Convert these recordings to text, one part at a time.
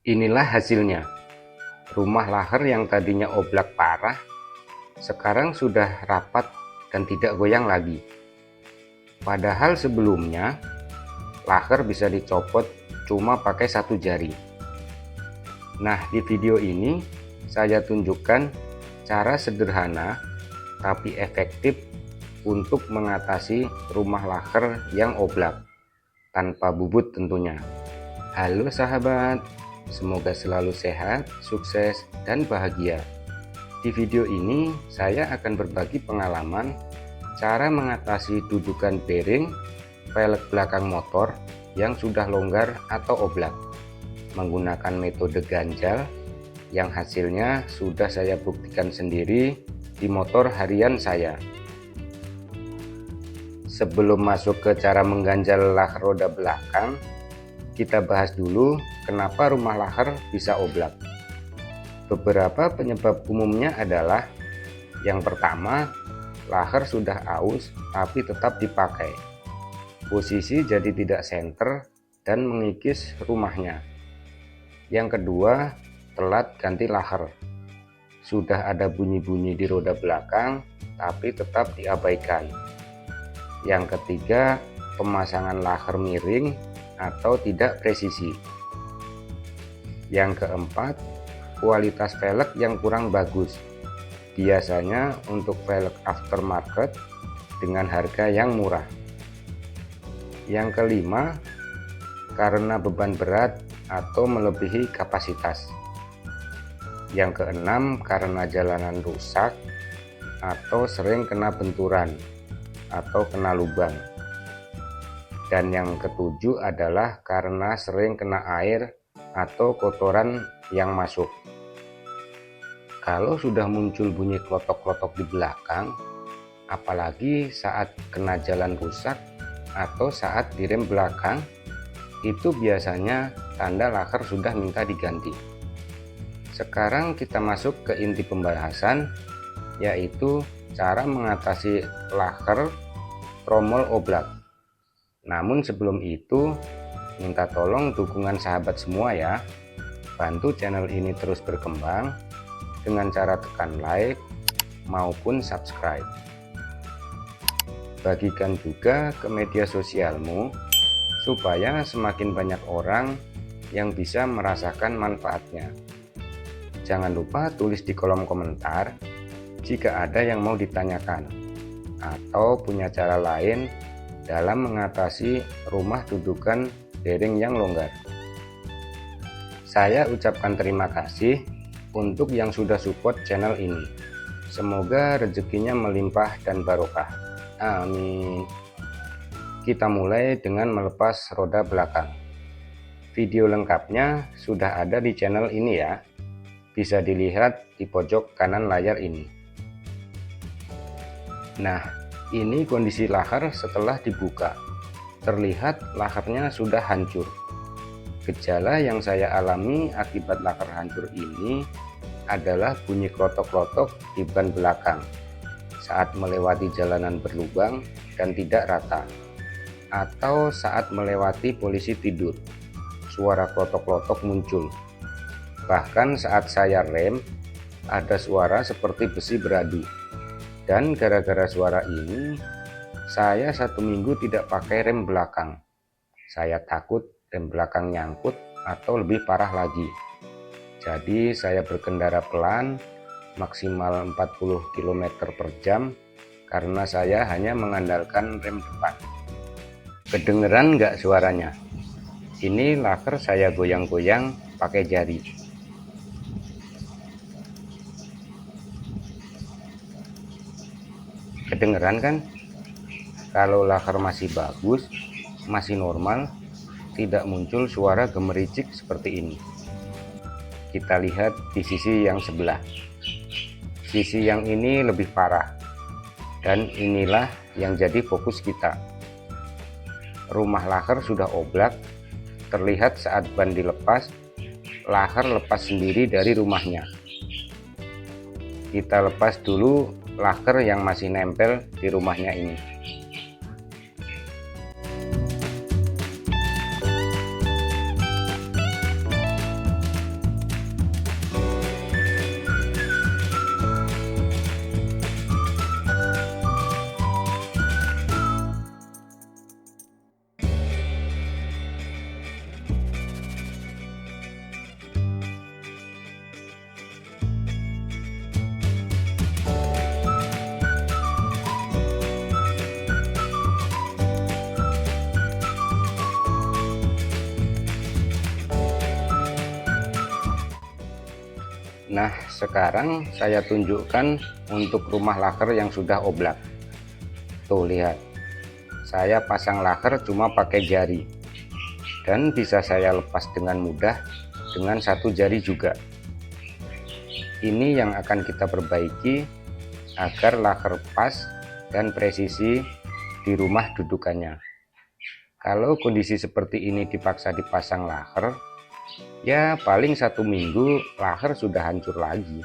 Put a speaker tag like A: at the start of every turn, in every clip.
A: Inilah hasilnya. Rumah laher yang tadinya oblak parah, sekarang sudah rapat dan tidak goyang lagi. Padahal sebelumnya, laher bisa dicopot cuma pakai satu jari. Nah, di video ini saya tunjukkan cara sederhana tapi efektif untuk mengatasi rumah laher yang oblak, tanpa bubut tentunya. Halo sahabat, semoga selalu sehat, sukses, dan bahagia. Di video ini saya akan berbagi pengalaman cara mengatasi dudukan bearing velg belakang motor yang sudah longgar atau oblak menggunakan metode ganjal yang hasilnya sudah saya buktikan sendiri di motor harian saya. Sebelum masuk ke cara mengganjal laher roda belakang, kita bahas dulu kenapa rumah laher bisa oblak. Beberapa penyebab umumnya adalah: yang pertama, laher sudah aus tapi tetap dipakai. Posisi jadi tidak senter dan mengikis rumahnya. Yang kedua, telat ganti laher. Sudah ada bunyi-bunyi di roda belakang tapi tetap diabaikan. Yang ketiga, pemasangan laher miring atau tidak presisi. Yang keempat, kualitas velg yang kurang bagus, biasanya untuk velg aftermarket dengan harga yang murah. Yang kelima, karena beban berat atau melebihi kapasitas. Yang keenam, karena jalanan rusak atau sering kena benturan atau kena lubang. Dan yang ketujuh adalah karena sering kena air atau kotoran yang masuk. Kalau sudah muncul bunyi klotok-klotok di belakang, apalagi saat kena jalan rusak atau saat direm belakang, itu biasanya tanda laher sudah minta diganti. Sekarang kita masuk ke inti pembahasan, yaitu cara mengatasi laher tromol oblak. Namun sebelum itu, minta tolong dukungan sahabat semua ya. Bantu channel ini terus berkembang dengan cara tekan like maupun subscribe. Bagikan juga ke media sosialmu supaya semakin banyak orang yang bisa merasakan manfaatnya. Jangan lupa tulis di kolom komentar jika ada yang mau ditanyakan atau punya cara lain dalam mengatasi rumah dudukan bearing yang longgar. Saya ucapkan terima kasih untuk yang sudah support channel ini. Semoga rezekinya melimpah dan barokah. Amin. Kita mulai dengan melepas roda belakang. Video lengkapnya sudah ada di channel ini ya. Bisa dilihat di pojok kanan layar ini. Nah, ini kondisi laher setelah dibuka. Terlihat lahernya sudah hancur. Gejala yang saya alami akibat laher hancur ini adalah bunyi klotok-klotok di ban belakang saat melewati jalanan berlubang dan tidak rata, atau saat melewati polisi tidur. Suara klotok-klotok muncul. Bahkan saat saya rem, ada suara seperti besi beradu. Dan gara-gara suara ini, saya 1 minggu tidak pakai rem belakang. Saya takut rem belakang nyangkut atau lebih parah lagi. Jadi saya berkendara pelan, maksimal 40 km per jam, karena saya hanya mengandalkan rem depan. Kedengeran nggak suaranya? Ini laher saya goyang-goyang pakai jari. Kedengeran kan? Kalau laher masih bagus, masih normal, tidak muncul suara gemericik seperti ini. Kita lihat di sisi yang sebelah. Sisi yang ini lebih parah. Dan inilah yang jadi fokus kita. Rumah laher sudah oblak, terlihat saat ban dilepas, laher lepas sendiri dari rumahnya. Kita lepas dulu laher yang masih nempel di rumahnya ini. Nah, sekarang saya tunjukkan untuk rumah laker yang sudah oblak. Tuh, lihat. Saya pasang laker cuma pakai jari. Dan bisa saya lepas dengan mudah dengan satu jari juga. Ini yang akan kita perbaiki agar laker pas dan presisi di rumah dudukannya. Kalau kondisi seperti ini dipaksa dipasang laker, ya paling 1 minggu laker sudah hancur lagi.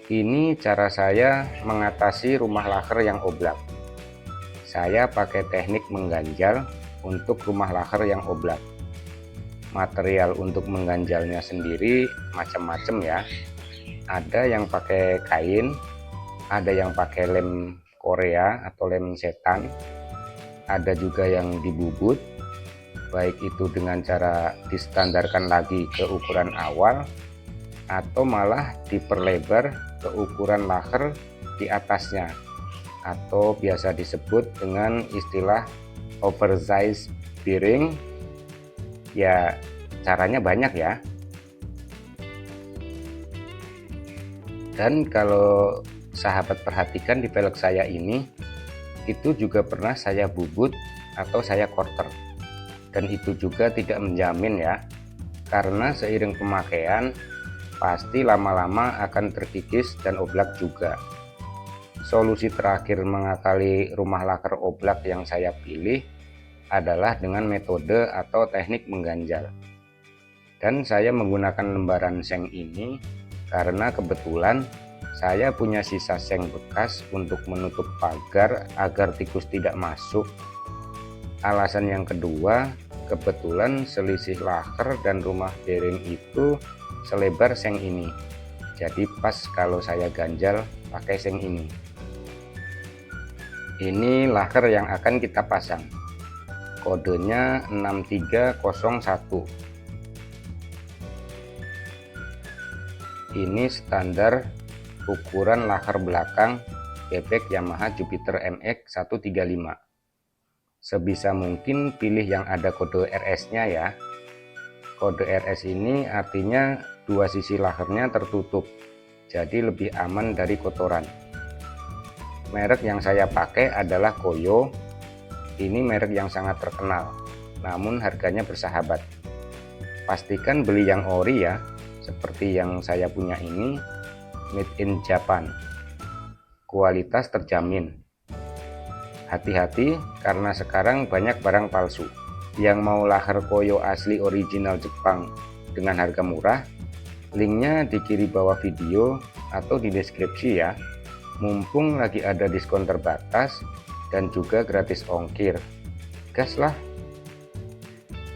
A: Ini cara saya mengatasi rumah laker yang oblak. Saya pakai teknik mengganjal untuk rumah laker yang oblak. Material untuk mengganjalnya sendiri macam-macam ya. Ada yang pakai kain, ada yang pakai lem Korea atau lem setan, ada juga yang dibubut, baik itu dengan cara distandarkan lagi ke ukuran awal atau malah diperlebar ke ukuran laker di atasnya, atau biasa disebut dengan istilah oversize bearing. Ya, caranya banyak ya. Dan kalau sahabat perhatikan di velg saya ini, itu juga pernah saya bubut atau saya quarter. Dan itu juga tidak menjamin ya, karena seiring pemakaian pasti lama-lama akan terkikis dan oblak juga. Solusi terakhir mengakali rumah laker oblak yang saya pilih adalah dengan metode atau teknik mengganjal. Dan saya menggunakan lembaran seng ini karena kebetulan saya punya sisa seng bekas untuk menutup pagar agar tikus tidak masuk. Alasan yang kedua, kebetulan selisih laker dan rumah bearing itu selebar seng ini. Jadi pas kalau saya ganjal pakai seng ini. Ini laker yang akan kita pasang. Kodenya 6301. Ini standar ukuran laker belakang bebek Yamaha Jupiter MX 135. Sebisa mungkin pilih yang ada kode RS-nya ya. Kode RS ini artinya dua sisi lakernya tertutup, jadi lebih aman dari kotoran. Merek yang saya pakai adalah Koyo. Ini merek yang sangat terkenal, namun harganya bersahabat. Pastikan beli yang ori ya, seperti yang saya punya ini, made in Japan. Kualitas terjamin. Hati-hati karena sekarang banyak barang palsu. Yang mau laker Koyo asli original Jepang dengan harga murah, linknya di kiri bawah video atau di deskripsi ya. Mumpung lagi ada diskon terbatas dan juga gratis ongkir. Gas lah.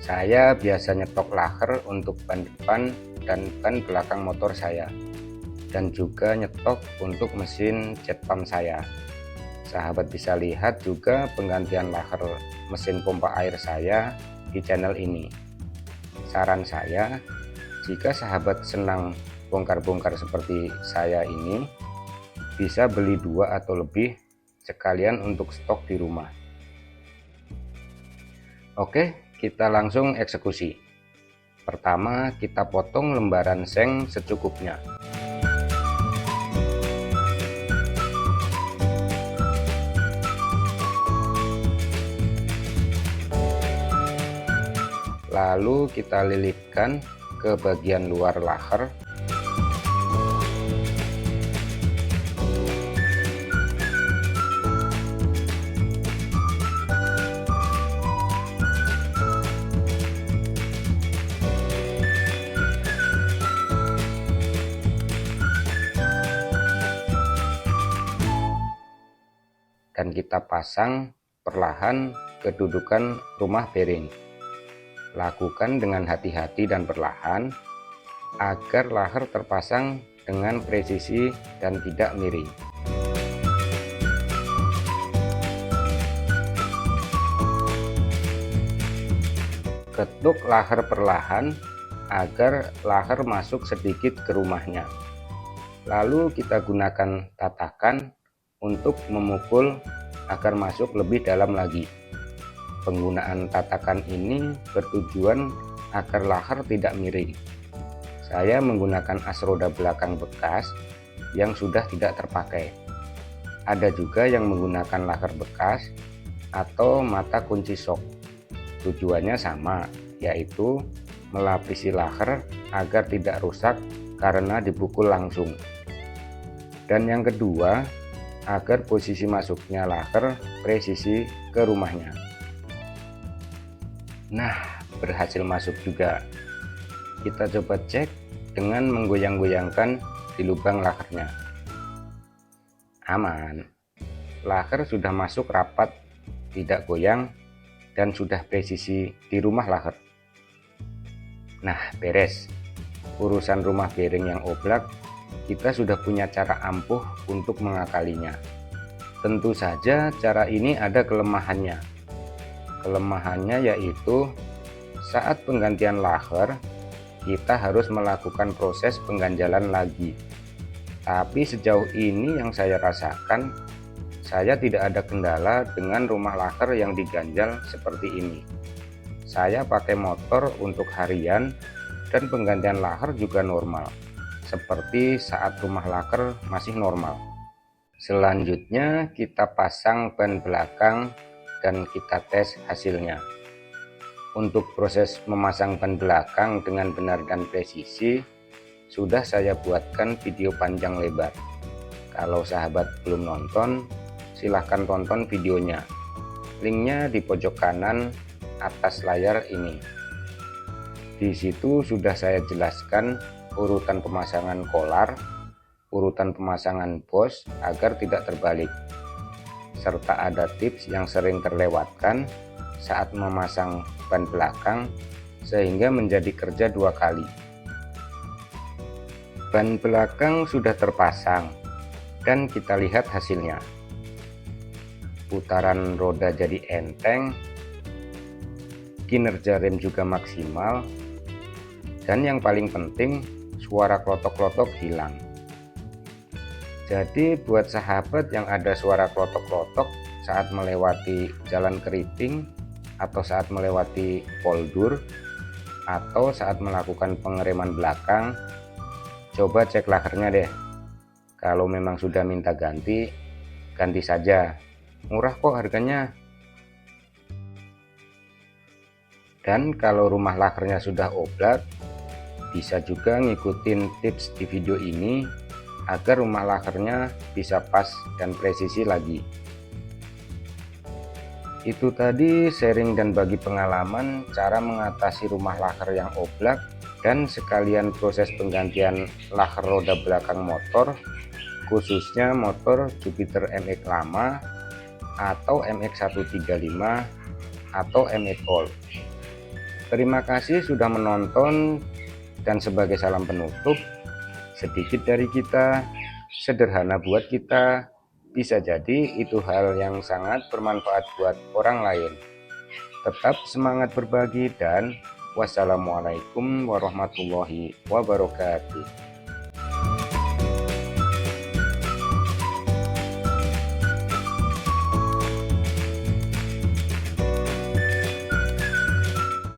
A: Saya biasa nyetok laker untuk ban depan dan ban belakang motor saya, dan juga nyetok untuk mesin jet pump saya. Sahabat bisa lihat juga penggantian laker mesin pompa air saya di channel ini. Saran saya, jika sahabat senang bongkar-bongkar seperti saya ini, bisa beli 2 atau lebih sekalian untuk stok di rumah. Oke, kita langsung eksekusi. Pertama, kita potong lembaran seng secukupnya. Lalu kita lilitkan ke bagian luar laker. Dan kita pasang perlahan kedudukan rumah bearing. Lakukan dengan hati-hati dan perlahan agar laker terpasang dengan presisi dan tidak miring. Ketuk laker perlahan agar laker masuk sedikit ke rumahnya. Lalu kita gunakan tatakan untuk memukul agar masuk lebih dalam lagi. Penggunaan tatakan ini bertujuan agar laker tidak miring. Saya menggunakan as roda belakang bekas yang sudah tidak terpakai. Ada juga yang menggunakan laker bekas atau mata kunci sok. Tujuannya sama, yaitu melapisi laker agar tidak rusak karena dipukul langsung. Dan yang kedua, agar posisi masuknya laker presisi ke rumahnya. Nah, berhasil masuk juga. Kita coba cek dengan menggoyang-goyangkan di lubang lakernya. Aman, laker sudah masuk rapat, tidak goyang, dan sudah presisi di rumah laker. Nah, beres. Urusan rumah bearing yang oblak, kita sudah punya cara ampuh untuk mengakalinya. Tentu saja cara ini ada kelemahannya. Kelemahannya yaitu saat penggantian laker, kita harus melakukan proses pengganjalan lagi. Tapi sejauh ini yang saya rasakan, saya tidak ada kendala dengan rumah laker yang diganjal seperti ini. Saya pakai motor untuk harian dan penggantian laker juga normal, seperti saat rumah laker masih normal. Selanjutnya kita pasang ban belakang dan kita tes hasilnya. Untuk proses memasang ban belakang dengan benar dan presisi, sudah saya buatkan video panjang lebar. Kalau sahabat belum nonton, silahkan tonton videonya. Linknya di pojok kanan atas layar ini. Di situ sudah saya jelaskan urutan pemasangan kolar, urutan pemasangan bos agar tidak terbalik, serta ada tips yang sering terlewatkan saat memasang ban belakang sehingga menjadi kerja dua kali. Ban belakang sudah terpasang dan kita lihat hasilnya. Putaran roda jadi enteng, kinerja rem juga maksimal, dan yang paling penting suara klotok-klotok hilang. Jadi buat sahabat yang ada suara klotok-klotok saat melewati jalan keriting atau saat melewati poldur atau saat melakukan pengereman belakang, coba cek lakernya deh. Kalau memang sudah minta ganti, ganti saja. Murah kok harganya. Dan kalau rumah lakernya sudah oblak, bisa juga ngikutin tips di video ini agar rumah lakernya bisa pas dan presisi lagi. Itu tadi sharing dan bagi pengalaman cara mengatasi rumah laker yang oblak dan sekalian proses penggantian laker roda belakang motor, khususnya motor Jupiter MX lama atau MX135 atau MX All. Terima kasih sudah menonton, dan sebagai salam penutup, sedikit dari kita, sederhana buat kita, bisa jadi itu hal yang sangat bermanfaat buat orang lain. Tetap semangat berbagi dan wassalamualaikum warahmatullahi wabarakatuh.